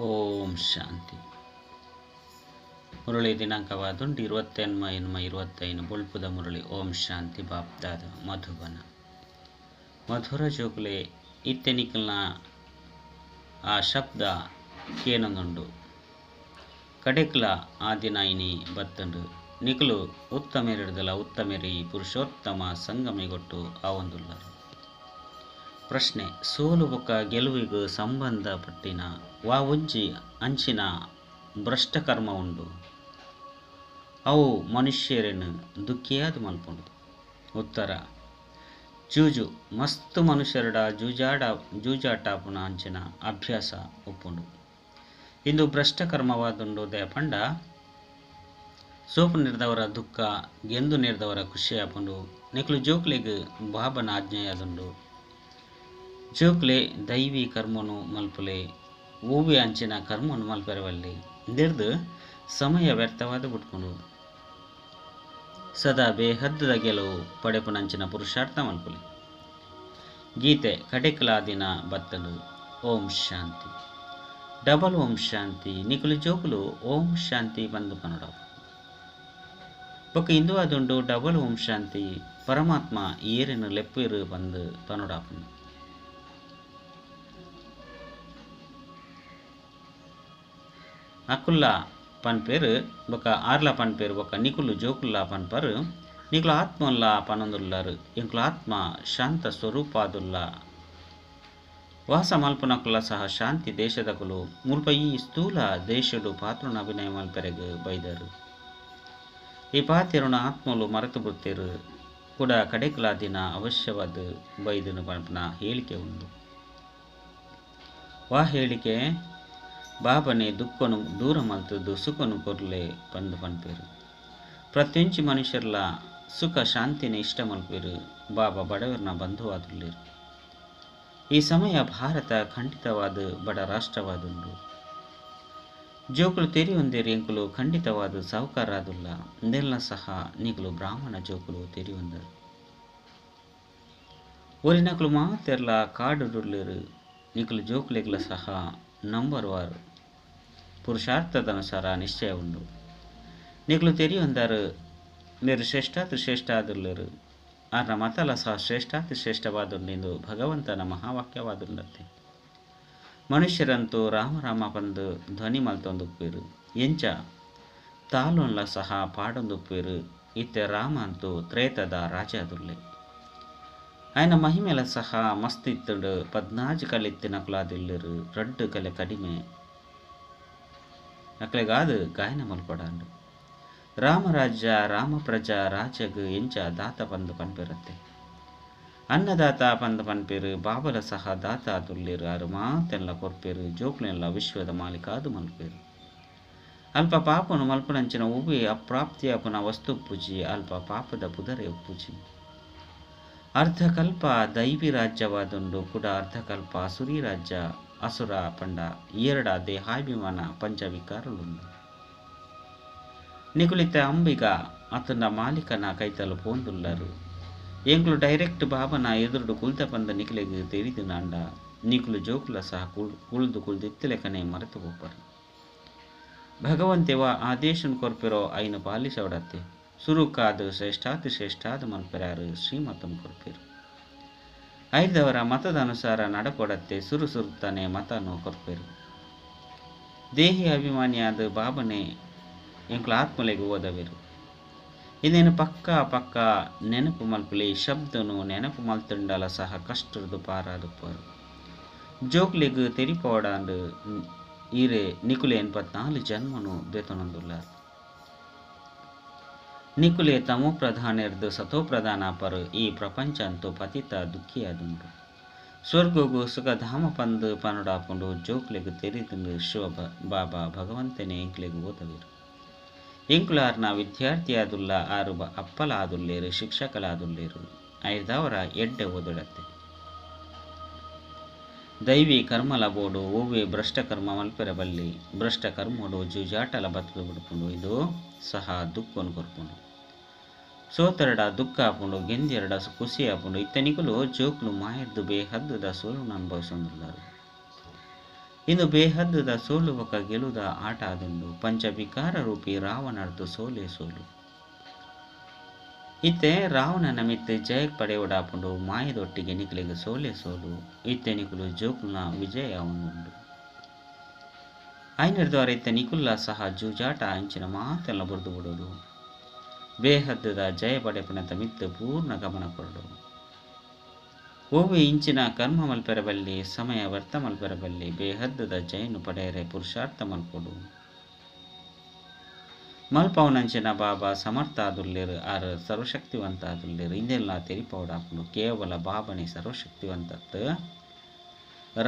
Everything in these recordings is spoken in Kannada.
ಓಂ ಶಾಂತಿ. ಮುರಳಿ ದಿನಾಂಕವಾದುಂಡು 28/25 ಬೊಳ್ಪುದ ಮುರಳಿ. ಓಂ ಶಾಂತಿ. ಬಾಪ್ದಾದ ಮಧುಬನ ಮಧುರ ಜೋಕುಲೆ ಇತ್ತೆನಿಕಲ್ನ ಆ ಶಬ್ದ ಕೇನೊಂದುಂಡು. ಕಡೆಕ್ಲ ಆ ದಿನ ಇನಿ ಬತ್ತಂಡು ನಿಕುಲು ಉತ್ತಮೆರಿಡ್ದಲ ಉತ್ತಮೆರಿ ಪುರುಷೋತ್ತಮ ಸಂಗಮಿಗೊಟ್ಟು ಆವೊಂದುಲ್ಲಾರು. ಪ್ರಶ್ನೆ: ಸೋಲು ಬೊಕ್ಕ ಗೆಲುವಿಗೂ ಸಂಬಂಧಪಟ್ಟಿನ ವಾ ಒಂಜಿ ಅಂಚಿನ ಭ್ರಷ್ಟಕರ್ಮ ಉಂಡು, ಅವು ಮನುಷ್ಯರೇನು ದುಃಖಿಯಾದ ಮಲ್ಪುಂಡು. ಉತ್ತರ: ಜೂಜು ಮಸ್ತ್ ಮನುಷ್ಯರಡ ಜೂಜಾಟಾಪುನ ಅಂಚಿನ ಅಭ್ಯಾಸ ಉಪ್ಪುಂಡು. ಇಂದು ಭ್ರಷ್ಟಕರ್ಮವಾದುಂಡು ದಯಪಂಡ ಸೋಪು ನಿರ್ದವರ ದುಃಖ ಗೆಂದು ನಿರ್ದವರ ಖುಷಿ ಆಪುಂಡು. ನಿಕುಲು ಜೋಕ್ಲೆಗ್ ಬಾಬನ ಆಜ್ಞೆಯಾದುಂಡು. ಜೋಕ್ಲೆ ದೈವಿ ಕರ್ಮನು ಮಲ್ಪಲೆ ಓವಿ ಅಂಚಿನ ಕರ್ಮನು ಮಲ್ಪೆರವಲ್ಲಿ ನಿರ್ದು ಸಮಯ ವ್ಯರ್ಥವಾದ ಬಿಟ್ಕೊಂಡು ಸದಾ ಬೇಹದ್ದದ ಗೆಲುವು ಪಡೆಪುನಂಚಿನ ಪುರುಷಾರ್ಥ ಮಲ್ಪಲೆ. ಗೀತೆ ಕಡೆಕಲಾ ದಿನ ಬತ್ತಲು. ಓಂ ಶಾಂತಿ. ಡಬಲ್ ಓಂ ಶಾಂತಿ. ನಿಕುಲು ಜೋಕುಲು ಓಂ ಶಾಂತಿ ಬಂದು ಪನಡ ಬೊಕ್ಕ ಇಂದು ಅದುಂಡು ಡಬಲ್ ಓಂ ಶಾಂತಿ ಪರಮಾತ್ಮ ಏರಿನ ಲೆಪ್ಪಿರು ಬಂದು ಪನೊಡಾಪನು. ಅಕುಲ್ಲ ಪನ್ಪೇರು ಬೊಕ ಆರ್ಲ ಪನ್ಪೇರು ಬೊಕ ನಿಕುಲು ಜೋಕುಲ್ಲ ಪನ್ಪರು ನಿಕುಲು ಆತ್ಮಲ್ಲ ಪನೊಂದುಲ್ಲಾರು. ಎಂಕುಲು ಆತ್ಮ ಶಾಂತ ಸ್ವರೂಪಾದುಲ್ಲ ವಾಸ ಮಲ್ಪುನಕುಲ್ಲ ಸಹ ಶಾಂತಿ ದೇಶದಕುಲು ಮುಲ್ಪ ಈ ಸ್ಥೂಲ ದೇಶಡು ಪಾತ್ರನ ಅಭಿನಯ ಮಲ್ಪೆರೆಗ್ ಬೈದರು. ಈ ಪಾತಿರುನ ಆತ್ಮಲು ಮರೆತು ಬಿಡ್ತೇರು ಕೂಡ ಕಡೆಕಲ ದಿನ ಅವಶ್ಯವಾದ ಬೈದನು ಪನ್ಪನ ಹೇಳಿಕೆ ಉಂಡು. ವಾ ಹೇಳಿಕೆ ಬಾಬನೆ ದುಃಖನು ದೂರ ಮಲ್ತದ್ದು ಸುಖನು ಕೊರ್ಲೆ ಬಂದು ಪನ್ಪೇರು. ಪ್ರತಿಯೊಂಚಿ ಮನುಷ್ಯರ್ಲ ಸುಖ ಶಾಂತಿನ ಇಷ್ಟ ಮಲ್ಪೇರು. ಬಾಬಾ ಬಡವರನ್ನ ಬಂಧುವಾದುಲ್ಲೇರು. ಈ ಸಮಯ ಭಾರತ ಖಂಡಿತವಾದ ಬಡ ರಾಷ್ಟ್ರವಾದುಂಡು. ಜೋಕುಲು ತೆರಿ ಹೊಂದೇರಿ ಎಂಕುಲು ಖಂಡಿತವಾದ ಸಾಹುಕಾರಾದುಲ್ಲ ಇಂದೆಲ್ಲ ಸಹ ನಿಕುಲು ಬ್ರಾಹ್ಮಣ ಜೋಕುಲು ತೆರಿ ಹೊಂದರು. ಒರಿನಕುಲು ಮಾತೆರ್ಲ ಕಾಡುಡುಲ್ಲೇರು. ನಿಕುಲು ಜೋಕುಲೆಗ್ಲ ಸಹ ನಂಬರ್ ವಾರು ಪುರುಷಾರ್ಥದನುಸಾರ ನಿಶ್ಚಯ ಉಂಡು. ನಿಕುಲು ತೆರಿ ಹೊಂದಾರು ನೀರು ಶ್ರೇಷ್ಠಾತಿ ಶ್ರೇಷ್ಠ ಆದುಲ್ಲೇರು. ಆರ್ನ ಮತಲ ಸಹ ಶ್ರೇಷ್ಠಾತಿ ಶ್ರೇಷ್ಠವಾದುಂಡು ಭಗವಂತನ ಮಹಾವಾಕ್ಯವಾದುಂಡತ್ತೆ. ಮನುಷ್ಯರಂತೂ ರಾಮ ರಾಮ ಬಂದು ಧ್ವನಿ ಮಲ್ತೊಂದುಪ್ಪೇರು. ಎಂಚ ತಾಲೊನ್ಲ ಸಹ ಪಾಡೊಂದುಪ್ಪೇರು. ಇತ್ತೆ ರಾಮ ಅಂತೂ ತ್ರೇತದ ರಾಜ ಆದುಲ್ಲೆ. ఆయన ಮಹಿಮೆಲ ಸಹ ಮಸ್ತ್ ಇತ್ತುಂಡು. 14 ಕಲಿತ್ತಿನ ಕುಲಾದಿಲ್ಲೇರು. 2 ಕಲೆ ಕಡಿಮೆ ಅಕ್ಲೆಗಾದು ಗಾಯನ ಮಲ್ಪಡಾಂಡು. ರಾಮರಾಜ್ಯ ರಾಮ ಪ್ರಜಾ ರಾಜಗ್ ಎಂಚ ದಾತ ಬಂದು ಪನ್ಪೇರತ್ತೆ. ಅನ್ನದಾತ ಬಂದು ಪನ್ಪೇರು. ಬಾಬಲ ಸಹ ದಾತ ಆದುಲ್ಲೇರು. ಆರು ಮಾತೆಲ್ಲ ಕೊರ್ಪೇರು. ಜೋಕ್ಲೆಲ್ಲ ವಿಶ್ವದ ಮಾಲಿಕಾದು ಮಲ್ಪೇರು. ಅಲ್ಪ ಪಾಪನು ಮಲ್ಪುನಂಚಿನ ಉವೆ ಅಪ್ರಾಪ್ತಿಯಾಪುನ ವಸ್ತು ಉಪ್ಪುಜಿ ಅಲ್ಪ ಪಾಪದ ಪುದರೆ ಉಪ್ಪುಜಿ. ಅರ್ಧಕಲ್ಪ ದೈವಿ ರಾಜ್ಯವಾದುಂಡು ಕೂಡ ಅರ್ಧಕಲ್ಪ ಅಸುರಿ ರಾಜ್ಯ. ಅಸುರ ಪಂಡ ಏರಡ ದೇಹಾಭಿಮಾನ ಪಂಚವಿಕಾರಲುಂಡು. ನಿಕುಲಿತ ಅಂಬಿಗ ಅತನ ಮಾಲಿಕನ ಕೈತಲು ಪೋಂದುಲ್ಲಾರು. ಎಂಕುಲು ಡೈರೆಕ್ಟ್ ಬಾಬನ ಎದುರುಡು ಕುಲ್ತ ಪಂದ ನಿಕುಲೆಗ್ ತೆರಿದು ನಾಂಡ ನಿಕುಲು ಜೋಕುಲ ಸಹ ಕುಳ್ದು ಇತ್ತಲೆಕನೆ ಮರೆತು ಹೋಗ್ಬಾರು. ಭಗವಂತೆವ ಆದೇಶನ್ ಕೊರ್ಪೆರೋ ಐನು ಪಾಲಿಸೋಡತ್ತೆ. ಸುರುಕಾದು ಶ್ರೇಷ್ಠಾತಿ ಶ್ರೇಷ್ಠಾದ ಮಲ್ಪೆರಾರು ಶ್ರೀಮತನು ಕೊರ್ಪೇರು. ಐದವರ ಮತದ ಅನುಸಾರ ನಡಕೊಡತ್ತೆ. ಸುರುತಾನೆ ಮತನು ಕೊರ್ಪೇರು. ದೇಹಿ ಅಭಿಮಾನಿಯಾದ ಬಾಬನೆ ಎಂಕುಲ ಆತ್ಮಲೆಗೆ ಓದವೇರು. ಇದೇನು ಪಕ್ಕ ನೆನಪು ಮಲ್ಪಲಿ ಶಬ್ದನು ನೆನಪು ಮಲ್ತುಂಡಲ ಸಹ ಕಷ್ಟದು ಪಾರಾದುಪ್ಪರು. ಜೋಕ್ಲೆಗ್ ತೆರಿಪೋಡಾಂಡು ಈರೆ ನಿಕುಲೆ 84 ಜನ್ಮನು ಬೇತನೊಂದುಲ್ಲಾರು. ನಿಕುಲೆ ತಮೋ ಪ್ರಧಾನೆರ್ದು ಸತೋ ಪ್ರಧಾನ ಪರು. ಈ ಪ್ರಪಂಚ ಅಂತೂ ಪತಿತ ದುಃಖಿಯಾದುಂಡು. ಸ್ವರ್ಗಗೂ ಸುಖಧಾಮ ಪಂದು ಪನುಡಾಪುಂಡು. ಜೋಕ್ಲೆಗ್ ತೆರಿದುಂಡು ಶಿವ ಬಾಬಾ ಭಗವಂತನೇ ಎಂಕ್ಲೆಗ್ ಓದವೇರು. ಎಂಕುಲಾರ್ನ ವಿದ್ಯಾರ್ಥಿಯಾದುಲ್ಲ. ಆರು ಅಪ್ಪಲ ಆದುಲ್ಲೇರು. ಶಿಕ್ಷಕಲಾದುಲ್ಲೇರು. ಐದವರ ಎಡ್ಡೆ ಓದೊಡತ್ತೆ. ದೈವಿ ಕರ್ಮಲ ಬೋಡು ಓವೆ ಭ್ರಷ್ಟಕರ್ಮ ಮಲ್ಪೆರಬಲ್ಲಿ. ಭ್ರಷ್ಟಕರ್ಮೋಡು ಜೂಜಾಟಲ ಬತ್ತದು ಬಿಡ್ಪುಂಡು. ಇದು ಸಹ ದುಃಖನು ಕೊರ್ಪುಂಡು. ಸೋತೆರಡ ದುಃಖ ಆಪುಂಡು. ಗೆಂದೆರಡ ಖುಷಿ ಆಪುಂಡು. ಇತ್ತನಿಕುಲು ಜೋಕುಲು ಮಾಯರ್ದು ಬೇಹದ್ದದ ಸೋಲುನು ಅನುಭವಿಸೊಂದುಲ್ಲಾರು. ಇಂದು ಬೇಹದ್ದದ ಸೋಲುವಕ ಗೆಲುದ ಆಟ ಆದುಂಡು ಪಂಚವಿಕಾರ ರೂಪಿ ರಾವಣರ್ದು ಸೋಲೆ ಸೋಲು. ಇತ್ತೆ ರಾವಣನ ಮಿತ್ತೆ ಜಯ ಪಡೆಯೊಡಾಪುಂಡು ಮಾಯದೊಟ್ಟಿಗೆ ನಿಖಿಲಿಗೆ ಸೋಲೆ ಸೋಲು. ಇತ್ತೆ ನಿಖುಲು ಜೋಕುಲ್ನ ವಿಜಯ ಅವನುಂಡು. ಐನರ್ದವರ ಇತ್ತೆ ನಿಖುಲ್ಲ ಸಹ ಜೂಜಾಟ ಅಂಚಿನ ಮಾತೆಲ್ಲ ಬುರ್ದು ಬಿಡೋದು. ಬೇಹದ್ದದ ಜಯ ಪಡೆಪುನಂತ ಮಿತ್ತು ಪೂರ್ಣ ಗಮನ ಕೊರಡು. ಓವಿ ಇಂಚಿನ ಕರ್ಮ ಮಲ್ಪೆರಬಲ್ಲಿ ಸಮಯ ವ್ಯರ್ಥ ಮಲ್ಪೆರಬಲ್ಲಿ ಬೇಹದ್ದದ ಜಯನು ಪಡೆಯರೆ ಪುರುಷಾರ್ಥ ಮಲ್ಪೊಡು. ಮಲ್ಪವನಂಚಿನ ಬಾಬಾ ಸಮರ್ಥ ಆದುಲ್ಲೇರು ಆರ್ ಸರ್ವಶಕ್ತಿವಂತ ಆದುಲ್ಲೇರು ಇಂದೆಲ್ಲ ತೆರಿಪೌಡಾಪುಂಡು. ಕೇವಲ ಬಾಬನೇ ಸರ್ವಶಕ್ತಿವಂತತ್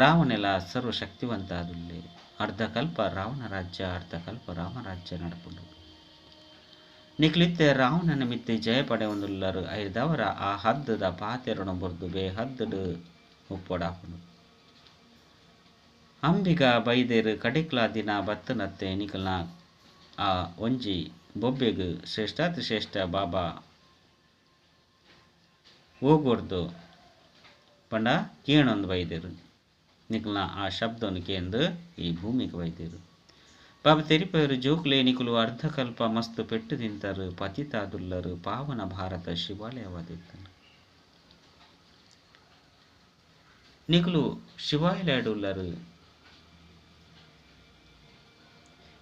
ರಾವಣೆಲ್ಲ ಸರ್ವಶಕ್ತಿವಂತ ಆದುಲ್ಲೆ. ಅರ್ಧಕಲ್ಪ ರಾವಣ ರಾಜ್ಯ ಅರ್ಧಕಲ್ಪ ರಾಮರಾಜ್ಯ ನಡಪುಂಡು. ನಿಕ್ಲಿತ್ತೆ ರಾವಣನ ಮಿತ್ತೆ ಜಯ ಪಡೆಯೊಂದುಲ್ಲರು ಐದವರ ಆ ಹದ್ದದ ಪಾತೆರಣ ಬುರ್ದು ಬೇಹದ್ದಡು ಉಪ್ಪೊಡಾಪುಂಡು. ಅಂಬಿಗ ಬೈದೇರು ಕಡೆಕ್ಲಾ ದಿನ ಬತ್ತನತ್ತೆ ನಿಕಲ್ನ ಆ ಒಂಜಿ ಬೊಬ್ಬೆಗು ಶ್ರೇಷ್ಠಾತಿ ಶ್ರೇಷ್ಠ ಬಾಬಾ ಹೋಗೊರ್ದು ಪಂಡ ಕೇಣೊಂದು ಬೈದೇರು ನಿಕಲ್ನ ಆ ಶಬ್ದವನ್ನು ಕೇಂದು ಈ ಭೂಮಿಗೆ ಬೈದೇರು. ಬಾಬಾ ತೆರಿಪೇರು ಜೋಕ್ಲೆ ನಿಕುಲು ಅರ್ಧಕಲ್ಪ ಮಸ್ತ್ ಪೆಟ್ಟು ತಿಂತರು ಪತಿತಾದುಲ್ಲರು ಪಾವನ ಭಾರತ ಶಿವಾಲಯವಾದಿತ್ತನು. ನಿಕುಲು ಶಿವಾಲಯಡುಲ್ಲರು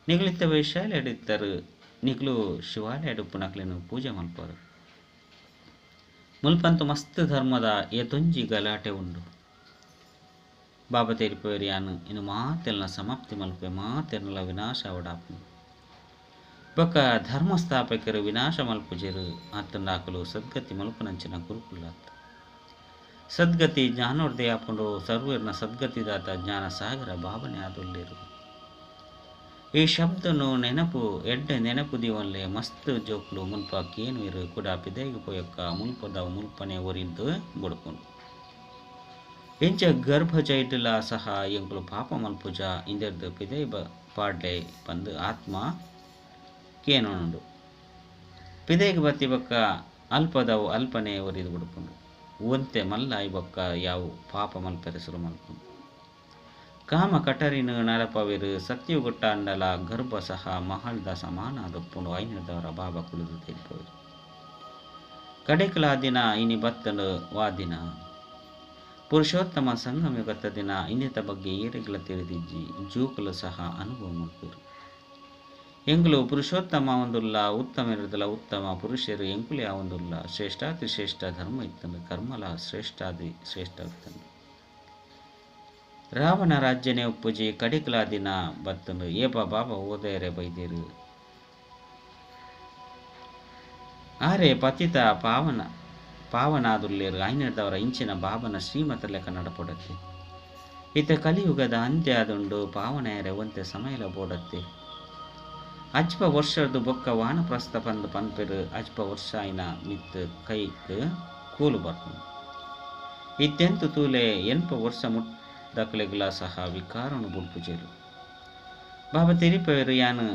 ನಿಗಲಿತ್ತ ವೈಶಾಲ್ಯಡಿತ್ತರು ನಿಕುಲು ಶಿವಾಲಯಡುಪ್ಪು ನಕ್ಲೆನು ಪೂಜೆ ಮಲ್ಪರು. ಮುಲ್ಪಂತು ಮಸ್ತ್ ಧರ್ಮದ ಎತೊಂಜಿ ಗಲಾಟೆ ಉಂಡು. ಬಾಬಾ ತೆರಿಪೇರು ಯಾನು ಇನ್ನು ಮಾತೆಲ್ಲ ಸಮಾಪ್ತಿ ಮಲ್ಪೆ ಮಾತೆಲ್ಲ ವಿನಾಶ ಅವಡಾಪು. ಬೊಕ್ಕ ಧರ್ಮಸ್ಥಾಪಕರು ವಿನಾಶ ಮಲ್ಪುಜೆರು ಅತ್ತಂಡಾಕಲು ಸದ್ಗತಿ ಮಲ್ಪುನಂಚಿನ ಕುರುಕುಲಾತ್. ಸದ್ಗತಿ ಜ್ಞಾನೋರ್ದೆ ಆಪುಂಡು ಸರ್ವರ್ನ ಸದ್ಗತಿದಾತ ಜ್ಞಾನ ಸಾಗರ ಬಾಬನೆ ಆದುಲ್ಲೇರು. ಈ ಶಬ್ದನು ನೆನಪು ಎಡ್ಡೆ ನೆನಪು ದಿವಲ್ಲೇ ಮಸ್ತ್ ಜೋಕ್ಲು ಮುಲ್ಪ ಕೇನುವಿರು ಕೂಡ ಪಿದೈಗೆ ಪೋಯಕ್ಕ ಮುಲ್ಪದ ಮುಲ್ಪನೆ ಒರಿದ್ದು ಬುಡ್ಪುಂಡು. ಎಂಚ ಗರ್ಭ ಜೈಡ್ಲ ಸಹ ಎಂಕುಲು ಪಾಪ ಮಲ್ಪುಜ ಇಂದೆರ್ದು ಪಿದೈ ಪಾಡ್ಲೆ ಬಂದು ಆತ್ಮ ಕೇನುಂಡು. ಪಿದೈಗೆ ಬತ್ತಿ ಬೊಕ್ಕ ಅಲ್ಪದವು ಅಲ್ಪನೆ ಒರಿದು ಬಿಡ್ಪುಂಡು. ಒಂತೆ ಮಲ್ಲ ಐ ಬೊಕ್ಕ ಯಾವು ಪಾಪ ಮಲ್ಪೆರೆಸರು ಮಲ್ಪುಂಡು. ಕಾಮ ಕಟರಿನ ನರಪವಿರು ಸತ್ಯುಗುಟ್ಟ ಅಂಡಲ ಗರ್ಭ ಸಹ ಮಹಲ್ದ ಸಮಾನ ದೊಪ್ಪುಂಡು ಐನದವರ ಬಾಬಾ ಕುಳಿದು ತೆರಿಪವರು. ಕಡೆಕಲ ದಿನ ಇನಿ ಬತ್ತಲು ವಾದಿನ ಪುರುಷೋತ್ತಮ ಸಂಗಮಯುಗತ್ತ ದಿನ ಇನ್ನಿತ ಬಗ್ಗೆ ಏರೆಗ್ಲ ತಿಳಿದಿಜ್ಜಿ ಜೂಕಲು ಸಹ ಅನುಭವ ಮಲ್ಪರು. ಎಂಗುಲು ಪುರುಷೋತ್ತಮ ಒಂದುಲ್ಲ ಉತ್ತಮ ಇರುದಲ್ಲ ಉತ್ತಮ ಪುರುಷರು ಎಂಕುಲೆ ಒಂದುಲ್ಲ ಶ್ರೇಷ್ಠಾತಿ ಶ್ರೇಷ್ಠ ಧರ್ಮ ಇತ್ತಂದು ಕರ್ಮಲ ಶ್ರೇಷ್ಠಾದಿ ಶ್ರೇಷ್ಠ ಇತ್ತಂದು. ರಾವಣ ರಾಜ್ಯನೇ ಉಪ್ಪುಜಿ ಕಡಿಕಲ ದಿನ ಬತ್ತಂದು ಏಪ ಬಾಬಾ ಓದೇರೆ ಬೈದೇರು ಆರೆ ಪತಿತ ಪಾವನಾದುಲ್ಲೇರು ಐನದವರ ಇಂಚಿನ ಬಾಬನ ಶ್ರೀಮತ ಲೆಕ್ಕ ನಡಪೊಡತ್ತೆ. ಇತ್ತ ಕಲಿಯುಗದ ಅಂತ್ಯ ಆದುಂಡು ಪಾವನೆಯರೆ ಒಂತೆ ಸಮಯಲ ಬೋಡತ್ತೆ. ಅಜ್ಪ ವರ್ಷದ್ದು ಬೊಕ್ಕ ವಾನಪ್ರಸ್ಥ ಪಂದು ಪನ್ಪೆರು ಅಜ್ಪ ವರ್ಷ ಐನ ಮಿತ್ ಕೈಕ್ ಕೂಲು ಬರ್ಪುಂಡು. ಇತ್ತೆಂತು ತೂಲೆ ಎನ್ಪ ವರ್ಷ ಮುಟ್ಟಕ್ಲೆಗ್ಲ ಸಹ ವಿಕಾರನು ಬುಡ್ಪುಜೆರು. ಬಾಬಾ ತೆರಿಪೇರು ಯಾನು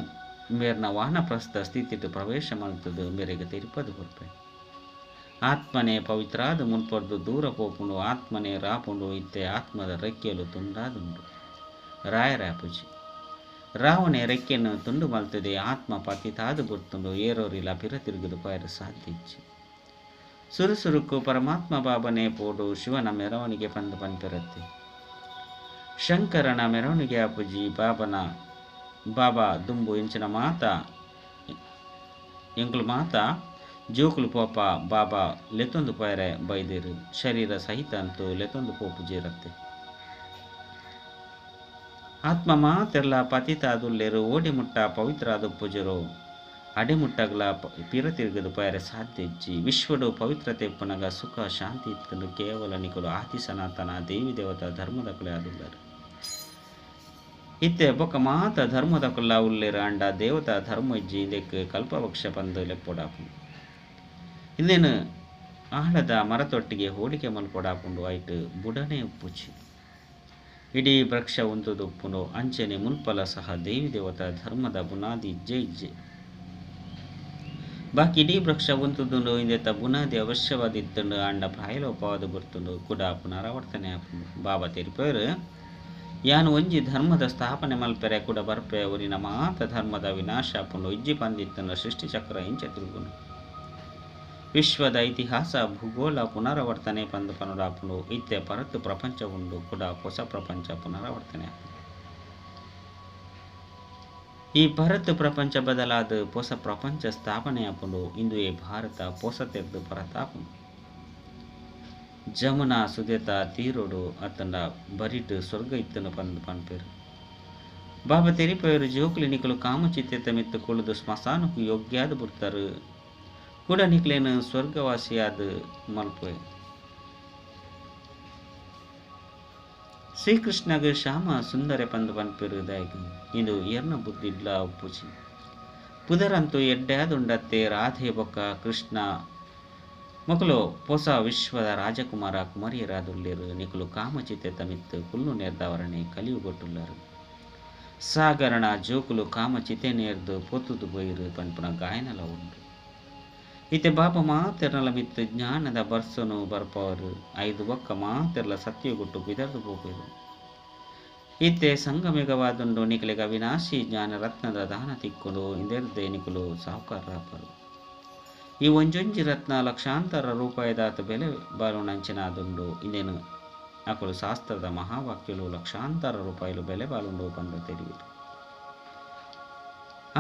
ಮೇರ್ನ ವಾನಪ್ರಸ್ಥ ಸ್ಥಿತಿಟ್ಟು ಪ್ರವೇಶ ಮಲ್ತದು ಮೇರೆಗೆ ತೆರಿಪದು ಬರ್ಪೆ. ಆತ್ಮನೆ ಪವಿತ್ರಾದ ಮುನ್ಪರ್ದು ದೂರ ಪೋಪುಂಡು ಆತ್ಮನೆ ರಾಪುಂಡು ಇತ್ತೆ ಆತ್ಮದ ರೆಕ್ಕೆಲು ತುಂಡಾದುಂಡು ರಾಯರಾಪುಜಿ. ರಾವಣೆ ರೆಕ್ಕೆಯನ್ನು ತುಂಡು ಮಲ್ತದೆ ಆತ್ಮ ಪತಿತಾದು ಗುರ್ತುಂಡು ಏರೋರಿಲ ಪಿರ ತಿರುಗಿದು ಪೈರು ಸಾಧ್ಯಚ್ಚಿ. ಸುರುಸುರುಕು ಪರಮಾತ್ಮ ಬಾಬನೇ ಪೋಡು ಶಿವನ ಮೆರವಣಿಗೆ ಪಂದು ಪನ್ಪಿರತ್ತೆ. ಶಂಕರನ ಮೆರವಣಿಗೆ ಆಪುಜಿ ಬಾಬಾ ದುಂಬು ಇಂಚಿನ ಎಂಕುಲು ಮಾತ ಜೋಕುಲು ಪೋಪ ಬಾಬಾ ಲೆತೊಂದು ಪೈರೆ ಬೈದೇರು ಶರೀರ ಸಹಿತ ಅಂತೂ ಲೆತೊಂದು ಪೋಪುಜಿರತ್ತೆ. ಆತ್ಮ ಮಾತೆಲ್ಲ ಪತಿತ ಆದುಲ್ಲೇರು ಓಡಿ ಮುಟ್ಟ ಪವಿತ್ರ ಆದುಪ್ಪುಜರು ಅಡೆಮುಟ್ಟಗ್ಲ ಪಿರ ತಿರುಗದು ಪೈರೆ ಸಾಧ್ಯ ಇಜ್ಜಿ ವಿಶ್ವಡು ಪವಿತ್ರತೆ ಪುನಗ ಸುಖ ಶಾಂತಿ ಇತ್ತಂದು ಕೇವಲ ನಿಕುಲು ಆದಿ ಸನಾತನ ದೇವಿ ದೇವತಾ ಧರ್ಮದ ಕುಲೆ ಆದುಲ್ಲರು. ಇತ್ತೆ ಬೊಕ್ಕ ಮಾತ ಧರ್ಮದ ಕುಲ್ಲ ಉಲ್ಲೇರು ಅಂಡ ದೇವತಾ ಧರ್ಮ ಇಜ್ಜಿ ಇದಕ್ಕೆ ಕಲ್ಪವೃಕ್ಷ ಪಂದು ಲೆಪ್ಪೊಡಾಪು. ಇನ್ನೇನು ಆಳದ ಮರತೊಟ್ಟಿಗೆ ಹೋಡಿಕೆ ಮಲ್ಪೊಡಾಪುಂಡು ಆಯ್ತು ಬುಡನೆ ಉಪ್ಪುಚಿ. ಇಡೀ ವೃಕ್ಷ ಉಂತುದು ಉಪ್ಪುಂಡು ಅಂಚನೆ ಮುಲ್ಪಲ ಸಹ ದೇವಿ ದೇವತಾ ಧರ್ಮದ ಬುನಾದಿ ಇಜ್ಜೆ ಇಜ್ಜೆ. ಬಾಕಿ ಇಡೀ ವೃಕ್ಷ ಉಂತುದುಂಡು ಇಂದೆತ್ತ ಬುನಾದಿ ಅವಶ್ಯವಾದಿತ್ತುಂಡು ಅಂಡ ಪ್ರಾಯಲೋಪವಾದ ಗುರ್ತುಂಡು ಕೂಡ ಪುನರಾವರ್ತನೆ ಆಪುಂಡು. ಬಾಬಾ ತೆರಿಪೇರು ಯಾನು ಒಂಜಿ ಧರ್ಮದ ಸ್ಥಾಪನೆ ಮಲ್ಪೆರೆ ಕೂಡ ಬರ್ಪೆ ಊರಿನ ಮಾತ ಧರ್ಮದ ವಿನಾಶ ಆಪುಂಡು ಇಜ್ಜಿ ಪಂದಿತ್ತನ ಸೃಷ್ಟಿ ಚಕ್ರ ಇಂಚೆ ತಿರುಗುನು. ವಿಶ್ವದ ಇತಿಹಾಸ ಭೂಗೋಳ ಪುನರಾವರ್ತನೆ ಪಂದು ಪನುಡಾಪುಂಡು ಇತ್ತೆ ಪರತ್ತು ಪ್ರಪಂಚ ಉಂಡು ಕೂಡ ಹೊಸ ಪ್ರಪಂಚ ಪುನರಾವರ್ತನೆ. ಈ ಭರತ್ ಪ್ರಪಂಚ ಬದಲಾದ ಹೊಸ ಪ್ರಪಂಚ ಸ್ಥಾಪನೆ ಆಪುಂಡು ಇಂದು ಈ ಭಾರತ ಹೊಸ ತೆರೆದು ಪರತಾಪುಂಡು. ಜಮುನಾ ಸುದೇತ ತೀರೋಡು ಅತ್ತಂಡ ಬರಿಟ್ ಸ್ವರ್ಗ ಇತ್ತನು ಪಂದು ಪನ್ಪೇರು ಬಾಬಾ ತೆರಿಪೇರು ಜೋಕುಲಿ ನಿಕಲು ಕಾಮಚಿತ್ತೆ ಮಿತ್ತು ಕುಳಿದು ಸ್ಮಶಾನಕ್ಕೂ ಯೋಗ್ಯಾದ ಬಿಡ್ತಾರು ಕೂಡ ನಿಕ್ಲೇನು ಸ್ವರ್ಗವಾಸಿಯಾದ ಮಲ್ಪೆ. ಶ್ರೀಕೃಷ್ಣಗ ಶ್ಯಾಮ ಸುಂದರ ಪಂದು ಪನ್ಪೇರು ದಾಯಕ ಇದು ಎರ್ನ ಬುದ್ಧಿ ಇಲ್ಲ ಉಪ್ಪುಚಿ ಪುದರಂತೂ ಎಡ್ಡಾದುಂಡತ್ತೆ ರಾಧೆ ಬೊಕ್ಕ ಕೃಷ್ಣ ಮಕ್ಕಳು ಹೊಸ ವಿಶ್ವದ ರಾಜಕುಮಾರ ಕುಮಾರಿಯರಾದುಳ್ಳೇರು ನಿಕಲು ಕಾಮಚಿತೆ ತಮಿತ್ತು ಕುಲ್ಲು ನೇರ್ದವರನೆ ಕಲಿಯುಗೊಟ್ಟುಳ್ಳರು ಸಾಗರಣ ಜೋಕುಲು ಕಾಮಚಿತೆ ನೇರ್ದು ಪೊತ್ತುದು ಬೈರು ಪನ್ಪುನ ಗಾಯನಲ ಉಂಡು. ಇತ್ತೆ ಬಾಪ ಮಾತೆರ್ನಲ ಮಿತ್ತು ಜ್ಞಾನದ ಬರ್ಸನು ಬರ್ಪವರು ಐದು ಒಕ್ಕ ಮಾತೆರ್ಲ ಸತ್ಯಗೊಟ್ಟು ಬಿದರ್ದು ಹೋಗುವುದು. ಇತ್ತೆ ಸಂಗಮೇಗವಾದುಂಡು ನಿಕಲಿಗ ವಿನಾಶಿ ಜ್ಞಾನ ರತ್ನದ ದಾನ ತಿಕ್ಕೊಂಡು ಇಂದೆರ್ದೆ ನಿಕಲು ಸಾಹುಕಾರರಾಪರು. ಈ ಒಂಜೊಂಜಿ ರತ್ನ ಲಕ್ಷಾಂತರ ರೂಪಾಯಿದಾತ ಬೆಲೆ ಬಾಲುಂಡಂಚಿನಾದುಂಡು ಇಂದೇನು ಅಕಲು ಶಾಸ್ತ್ರದ ಮಹಾವಾಕ್ಯಲು ಲಕ್ಷಾಂತರ ರೂಪಾಯಿಲು ಬೆಲೆ ಬಾಲುಂಡು ಪಂಡು ತೆರಿಯುವುದು.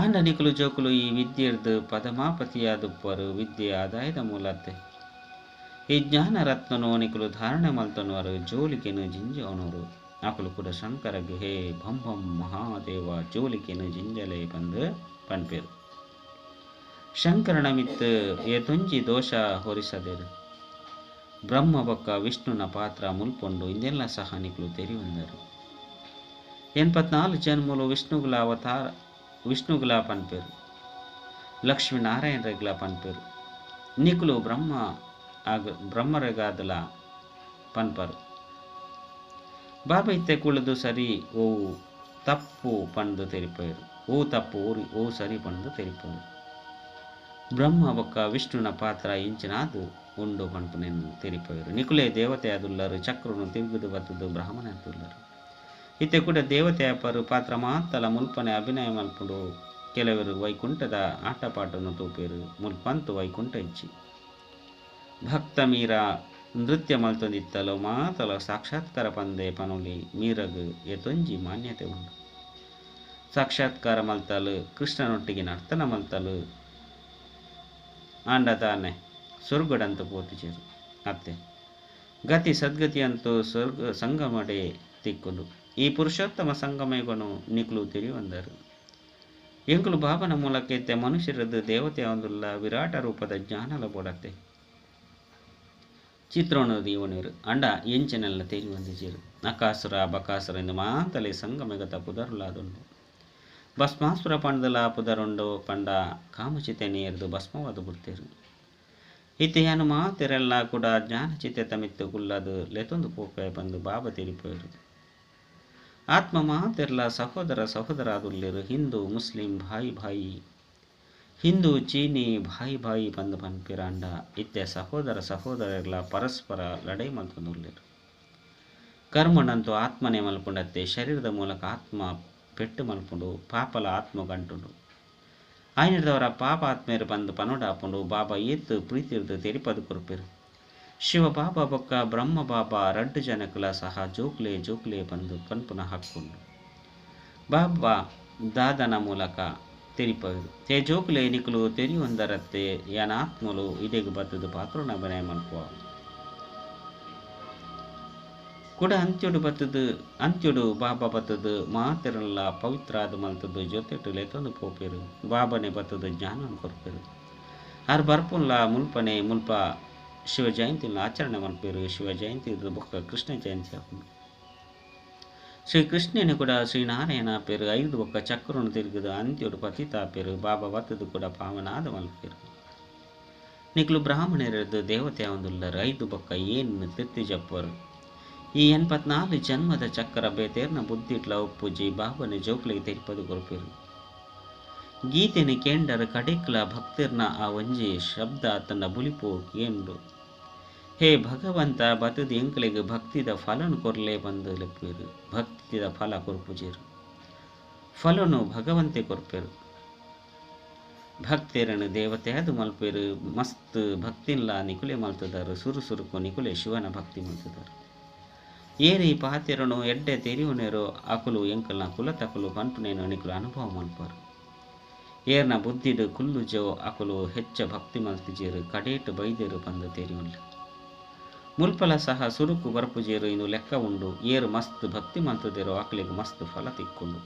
ಆಂಡ ನಿಕಲು ಜೋಕುಲು ಈ ವಿದ್ಯೆರ್ದು ಪದಮಾಪತಿಯಾದುಪ್ಪರು ವಿದ್ಯೆ ಆದಾಯದ ಮೂಲತ್ತೆ ಈ ಜ್ಞಾನ ರತ್ನನು ನಿಕಲು ಧಾರಣೆ ಮಲ್ತನವರು ಜೋಲಿಕೆನು ಜಿಂಜವನವರು ಅಕಲು ಕೂಡ ಶಂಕರಗೆ ಹೇ ಭಂ ಭಂ ಮಹಾದೇವ ಜೋಲಿಕೆನು ಜಿಂಜಲೆ ಬಂದು ಪನ್ಪೇರು. ಶಂಕರನ ಮಿತ್ತು ಏತೊಂಜಿ ದೋಷ ಹೊರಿಸದೇರು ಬ್ರಹ್ಮ ಬೊಕ್ಕ ವಿಷ್ಣುನ ಪಾತ್ರ ಮುಲ್ಪೊಂಡು ಇಂದೆಲ್ಲ ಸಹ ನಿಕಲು ತೆರಿವಂದರು. 84 ಜನ್ಮಲು ವಿಷ್ಣುಗುಲ ಪನ್ಪೇರು ಲಕ್ಷ್ಮೀನಾರಾಯಣರೆಗ್ಲ ಪನ್ಪೇರು ನಿಕಲು ಬ್ರಹ್ಮರೆಗಾದಲ ಪನ್ಪರು. ಬಾಬಾ ಇತ್ತೆ ಕುಳಿದು ಸರಿ ಓವು ತಪ್ಪು ಪಂದು ತೆರಿಪೇರು ಓ ತಪ್ಪು ಓ ಸರಿ ಪಂದು ತೆರಿಪೇರು. ಬ್ರಹ್ಮ ಬೊಕ್ಕ ವಿಷ್ಣುನ ಪಾತ್ರ ಇಂಚಿನಾದು ಉಂಡು ಪಂಪುನೆನ್ನು ತೆರಿಪೇರು ನಿಕುಲೇ ದೇವತೆ ಆದುಳ್ಳರು ಚಕ್ರನು ತಿರುಗುದು ಬತ್ತದು ಬ್ರಾಹ್ಮಣ ಆದುಳ್ಳರು. ಇತ್ತೆ ಕೂಡ ದೇವತೆ ಅಪ್ಪರು ಪಾತ್ರ ಮಾತಲ ಮುಲ್ಪನೆ ಅಭಿನಯ ಮಲ್ಪುಡು ಕೆಲವರು ವೈಕುಂಠದ ಆಟಪಾಟನ್ನು ತೂಪೇರು ಮುಲ್ಪಂತು ವೈಕುಂಠ ಇಚ್ಚಿ ಭಕ್ತ ಮೀರ ನೃತ್ಯ ಮಲ್ತೊಂದಿತ್ತಲು ಮಾತಲ ಸಾಕ್ಷಾತ್ಕಾರ ಪಂದೆ ಪನುಲಿ ಮೀರಗ್ ಎತೊಂಜಿ ಮಾನ್ಯತೆ ಉಂಡು. ಸಾಕ್ಷಾತ್ಕಾರ ಮಲ್ತಲು ಕೃಷ್ಣನೊಟ್ಟಿಗೆ ನರ್ತನ ಮಲ್ತಲು ಆಂಡ ತಾನೆ ಸ್ವರ್ಗಡಂತು ಪೋತಿಚೇರು ಅತ್ತೆ ಗತಿ ಸದ್ಗತಿ ಅಂತೂ ಸ್ವರ್ಗ ಸಂಗಮಡೆ ತಿಕ್ಕುಲು ಈ ಪುರುಷೋತ್ತಮ ಸಂಗಮೇಗನು ನಿಕ್ಲು ತಿರಿಯೊಂದರು. ಎಂಕುಲು ಬಾಬನ ಮೂಲಕ ಮನುಷ್ಯರದ್ದು ದೇವತೆ ಒಂದುಲ್ಲ ವಿರಾಟ ರೂಪದ ಜ್ಞಾನಲ ಬೋಡತ್ತೆ ಚಿತ್ರೋಣದ ಇವನೇರು ಅಂಡ ಎಂಚನೆಲ್ಲ ತೆರಿ ಹೊಂದಿಸಿರು ಅಕಾಸುರ ಬಕಾಸುರ ಎಂದು ಮಾತಲೆ ಸಂಗಮೆಗತ ಪುದರುಲಾದುಂಡು ಭಸ್ಮಾಸುರ ಪಂಡದಲ ಪುದರುಂಡು ಪಂಡ ಕಾಮಚಿತೆ ನೀರ್ದು ಭಸ್ಮವಾದ ಬಿಡ್ತೇರು. ಇತಿಹಾನು ಮಾತೆರೆಲ್ಲ ಕೂಡ ಜ್ಞಾನಚಿತೆ ತಮಿತ್ತು ಗುಲ್ಲದು ಲೆತೊಂದು ಪೋಪೆ ಬಂದು ಬಾಬಾ ತಿರಿಪೋರು. ಆತ್ಮ ಮಾತೆರ್ಲ ಸಹೋದರ ಆದುಳ್ಳೇರು ಹಿಂದೂ ಮುಸ್ಲಿಂ ಭಾಯಿ ಹಿಂದೂ ಚೀನಿ ಭಾಯಿ ಪಂದು ಪನ್ಪಿರಾಂಡ ಇತ್ತೆ ಸಹೋದರರ್ಲ ಪರಸ್ಪರ ಲಡೈ ಮಲ್ತೊಂದುಳ್ಳೇರು. ಕರ್ಮಣಂತೂ ಆತ್ಮನೇ ಮಲ್ಪುಂಡತ್ತೆ ಶರೀರದ ಮೂಲಕ ಆತ್ಮ ಪೆಟ್ಟು ಮಲ್ಪುಂಡು ಪಾಪಲ ಆತ್ಮ ಗಂಟುಂಡು ಆಯ್ನಿಡ್ದವರ ಪಾಪ ಆತ್ಮೇರು ಬಂದು ಪನೋಡಾಪುಂಡು ಬಾಬಾ ಏತ್ತು ಪ್ರೀತಿರ್ದು ತೆರಿಪದು ಕೊರ್ಪೇರು. ಶಿವ ಬಾಬಾ ಬೊಕ್ಕ ಬ್ರಹ್ಮ ಬಾಬಾ ರಡ್ಡು ಜನಕುಲ ಸಹ ಜೋಕ್ಲೆ ಬಂದು ಪನ್ಪುನ ಹಾಕ್ಕೊಂಡು ಬಾಬಾ ದಾದನ ಮೂಲಕ ತೆರಿಪರು ತೇ ಜೋಕ್ಲೆ ನಿಕುಲು ತೆರಿಯೊಂದರತ್ತೆ ಯಾನಾತ್ಮಲು ಇದೆಗೆ ಬತ್ತದು ಪಾತ್ರನ ಅಭಿನಯ ಮಲ್ಪುವ ಕೂಡ ಅಂತ್ಯೊಡು ಬಾಬಾ ಬತ್ತದು ಮಾತೆರಲ್ಲ ಪವಿತ್ರಾದ ಮಲ್ತದ್ದು ಜೊತೆಟು ಲೆತೊಂದು ಪೋಪೇರು ಬಾಬನೆ ಬತ್ತದು ಜ್ಞಾನ ಕೊರ್ಪೇರು. ಆರ್ ಬರ್ಪುನ್ಲ ಮುಲ್ಪ ಶಿವ ಜಯಂತಿನ ಆಚರಣೆ ಮಲ್ಪೇರು. ಶಿವ ಜಯಂತಿ ಬೊಕ್ಕ ಕೃಷ್ಣ ಜಯಂತಿ ಹಾಕೊಂಡು ಶ್ರೀ ಕೃಷ್ಣನ ಕೂಡ ಶ್ರೀನಾರಾಯಣ ಪೇರು 5 ಬೊಕ್ಕ ಚಕ್ರನು ತಿರುಗುದು ಅಂತ್ಯೊಡು ಪತಿತ ಪೇರು ಬಾಬಾ ಬತ್ತದು ಕೂಡ ಪಾವನಾದ ಮಲ್ಪೇರು. ನಿಕ್ಲು ಬ್ರಾಹ್ಮಣರದ್ದು ದೇವತೆ ಒಂದುಳ್ಳರು 5 ಬೊಕ್ಕ ಏನು ತಿರ್ತಿ ಜಪ್ಪರು. ಈ 84 ಜನ್ಮದ ಚಕ್ರ ಬೇತೇರ್ನ ಬುದ್ಧಿಟ್ಲ ಉಪ್ಪುಜಿ ಬಾಬನೆ ಜೋಕ್ಲಿಗೆ ತೆರಿಪದು ಕೊರ್ಪೇರು. ಗೀತೆನ ಕೇಂಡರ ಕಡೆಕ್ಲ ಭಕ್ತಿರ್ನ ಆ ಒಂಜಿ ಶಬ್ದ ತನ್ನ ಬುಲಿಪೋ ಕೇಂಡು ಹೇ ಭಗವಂತ ಬತದ ಎಂಕ್ಲೆಗ್ ಭಕ್ತಿದ ಫಲನು ಕೊರ್ಲೆ ಬಂದು ಲೆಪ್ಪೇರು. ಭಕ್ತಿದ ಫಲ ಕೊರ್ಪುಜೇರು. ಫಲನು ಭಗವಂತೆ ಕೊರ್ಪೇರು. ಭಕ್ತೇರನು ದೇವತೆ ಅದು ಮಲ್ಪೇರು. ಮಸ್ತ್ ಭಕ್ತಿನ್ಲ ನಿಕುಲೆ ಮಲ್ತದಾರು. ಸುರು ಸುರುಕು ನಿಕುಲೆ ಶಿವನ ಭಕ್ತಿ ಮಲ್ತದಾರು. ಏರಿ ಪಾತೆರನು ಎಡ್ಡೆ ತೆರಿಯುನೇರು ಅಕುಲು ಎಂಕಲ್ನ ಕುಲತಕುಲು ಪನ್ಪುನೇನು ನಿಕುಲು ಅನುಭವ ಮಲ್ಪಾರು. ಏರ್ನ ಬುದ್ಧಿಡು ಕುಲ್ಲು ಜೋ ಅಕುಲು ಹೆಚ್ಚ ಭಕ್ತಿ ಮಲ್ತಿಜೇರು. ಕಡೇಟು ಬೈದೇರು ಬಂದು ತೆರಿಯುನ್ಲೆ ಮುಲ್ಪಲ ಸಹ ಸುರುಕು ಬರ್ಪುಜೇರು. ಇನ್ನು ಲೆಕ್ಕ ಉಂಡು. ಏರು ಮಸ್ತ್ ಭಕ್ತಿ ಮಲ್ತದೇರು ಅಕಲಿಗೆ ಮಸ್ತ್ ಫಲ ತಿಕ್ಕೊಂಡು.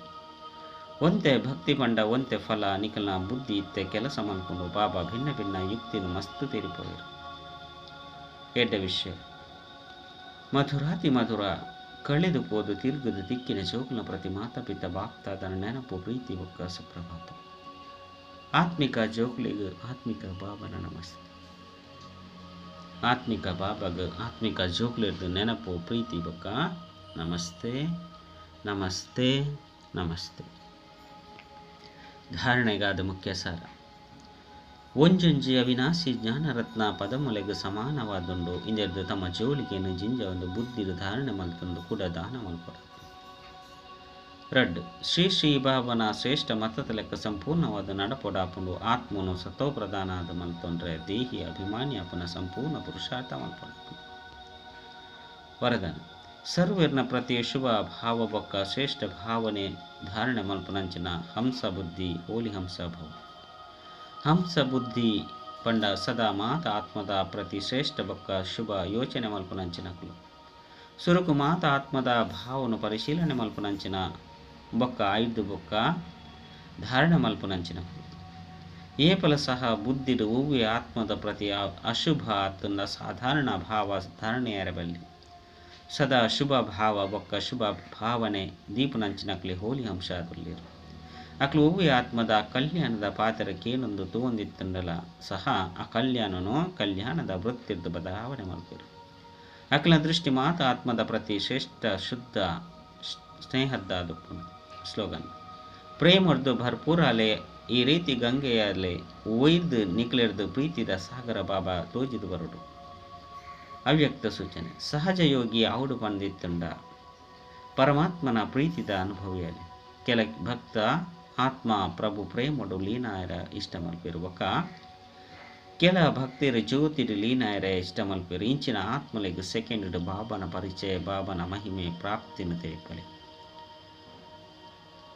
ಒಂತೆ ಭಕ್ತಿ ಪಂಡ ಒಂತೆ ಫಲ ನಿಕಲ್ನ ಬುದ್ಧಿ ಇತ್ತೆ ಕೆಲಸ ಮಲ್ಕೊಂಡು ಬಾಬಾ ಭಿನ್ನ ಭಿನ್ನ ಯುಕ್ತಿನ ಮಸ್ತ್ ತೆರಿಪೋರು. ಎಡ್ಡ ವಿಷಯ ಮಧುರಾತಿ ಮಧುರ ಕಳೆದು ಪೋದು ತಿರುಗದು ತಿಕ್ಕಿನ ಚೌಕನ ಪ್ರತಿ ಮಾತಾಪಿತ ಬಾಪ್ತಾದನ ನೆನಪು ಪ್ರೀತಿ ಒಕ್ಕ ಸುಪ್ರಭಾತ. ಆತ್ಮಿಕ ಜೋಕ್ಲಿಗೆ ಆತ್ಮಿಕ ಬಾಬನ ನಮಸ್ತೆ. ಆತ್ಮಿಕ ಬಾಬಾಗ ಆತ್ಮಿಕ ಜೋಕ್ಲಿರ್ದು ನೆನಪು ಪ್ರೀತಿ ಬೊಕ್ಕ ನಮಸ್ತೆ ನಮಸ್ತೆ ನಮಸ್ತೆ. ಧಾರಣೆಗಾದ ಮುಖ್ಯ ಸಾರ ಒಂಜೊಂಜಿ ಅವಿನಾಶಿ ಜ್ಞಾನರತ್ನ ಪದಮೊಲೆಗೆ ಸಮಾನವಾದುಂಡು. ಇಂದೆರ್ದು ತಮ್ಮ ಜೋಳಿಗೆಯನ್ನು ಜಿಂಜ ಒಂದು ಬುದ್ಧಿಡು ಧಾರಣೆ ಮಲ್ತುಂಡು ಕೂಡ ದಾನ ಮಲ್ಪಡ. ರಡ್ ಶ್ರೀ ಶ್ರೀ ಬಾಬನ ಶ್ರೇಷ್ಠ ಮತದ ಲೆಕ್ಕ ಸಂಪೂರ್ಣವಾದ ನಡಪೊಡಾಪುಂಡು. ಆತ್ಮನು ಸತೋಪ್ರಧಾನ ಆದ ಮಲ್ತೊಂಡ್ರೆ ದೇಹಿ ಅಭಿಮಾನಿ ಅಪನ ಸಂಪೂರ್ಣ ಪುರುಷಾರ್ಥ ಮಲ್ಪಡ. ವರದಾನ ಸರ್ವರ್ನ ಪ್ರತಿ ಶುಭ ಭಾವ ಬೊಕ್ಕ ಶ್ರೇಷ್ಠ ಭಾವನೆ ಧಾರಣೆ ಮಲ್ಪನಂಚಿನ ಹಂಸ ಬುದ್ಧಿ ಹೋಲಿ ಹಂಸ ಭವ. ಹಂಸ ಬುದ್ಧಿ ಪಂಡ ಸದಾ ಮಾತ ಆತ್ಮದ ಪ್ರತಿ ಶ್ರೇಷ್ಠ ಬೊಕ್ಕ ಶುಭ ಯೋಚನೆ ಮಲ್ಪನಂಚಿನಕಲು ಸುರುಕು ಮಾತ ಆತ್ಮದ ಭಾವನು ಪರಿಶೀಲನೆ ಮಲ್ಪನಂಚಿನ ಬೊಕ್ಕ ಐದು ಬೊಕ್ಕ ಧಾರಣೆ ಮಲ್ಪನಂಚಿನಕಲು ಏಪಲ ಸಹ ಬುದ್ಧಿಡು ಹೂವೆ ಆತ್ಮದ ಪ್ರತಿ ಅಶುಭ ಅತ್ತನ್ನ ಸಾಧಾರಣ ಭಾವ ಧಾರಣೆಯರಬಲ್ಲಿ ಸದಾ ಶುಭ ಭಾವ ಬೊಕ್ಕ ಶುಭ ಭಾವನೆ ದೀಪನಂಚಿನಕ್ಲಿ ಹೋಲಿ ಹಂಶ ಅದರಲ್ಲಿರು. ಅಕ್ಲು ಹೂವೆ ಆತ್ಮದ ಕಲ್ಯಾಣದ ಪಾತ್ರಕ್ಕೇನೊಂದು ತೋಂದಿತ್ತಂಡಲ ಸಹ ಆ ಕಲ್ಯಾಣನೋ ಕಲ್ಯಾಣದ ವೃತ್ತಿರ್ದು ಬದಲಾವಣೆ ಮಲ್ಪೇರು. ಅಕ್ಲ ದೃಷ್ಟಿ ಮಾತ ಆತ್ಮದ ಪ್ರತಿ ಶ್ರೇಷ್ಠ ಶುದ್ಧ ಸ್ನೇಹದ್ದಾದು. ಸ್ಲೋಗನ್ ಪ್ರೇಮರ್ದು ಭರ್ಪೂರಾಲೆ ಈ ರೀತಿ ಗಂಗೆಯಲ್ಲೇ ಒಯ್ದು ನಿಕ್ಲೆರ್ದು ಪ್ರೀತಿದ ಸಾಗರ ಬಾಬಾ ತೋಜಿದು ಬರಡು. ಅವ್ಯಕ್ತ ಸೂಚನೆ ಸಹಜ ಯೋಗಿ ಆವುಡು ಬಂದಿತ್ತುಂಡ ಪರಮಾತ್ಮನ ಪ್ರೀತಿದ ಅನುಭವಿಯಲ್ಲಿ ಕೆಲ ಭಕ್ತ ಆತ್ಮ ಪ್ರಭು ಪ್ರೇಮಡು ಲೀನಾಯರ ಇಷ್ಟ ಮಲ್ಪಿರುವಕ ಕೆಲ ಭಕ್ತಿರು ಜ್ಯೋತಿಡು ಲೀನಾಯರ ಇಷ್ಟ ಮಲ್ಪಿರು. ಇಂಚಿನ ಆತ್ಮಲೆಗೆ ಸೆಕೆಂಡ್ ಬಾಬನ ಪರಿಚಯ ಬಾಬನ ಮಹಿಮೆ ಪ್ರಾಪ್ತಿನ ತೇಪಲೆ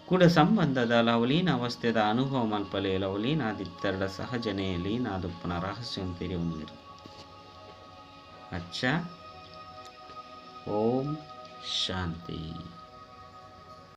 ಕೂಡ ಸಂಬಂಧದ ಲವಲೀನ ಅವಸ್ಥೆದ ಅನುಭವ ಮಲ್ಪಲೆ ಲವಲೀನಾದಿತ್ತರ ಸಹಜನೇ ಲೀನಾದುಪ್ಪನ ರಹಸ್ಯ ತೆರೆಯುವಂದಿರು. अच्छा ओम शांति.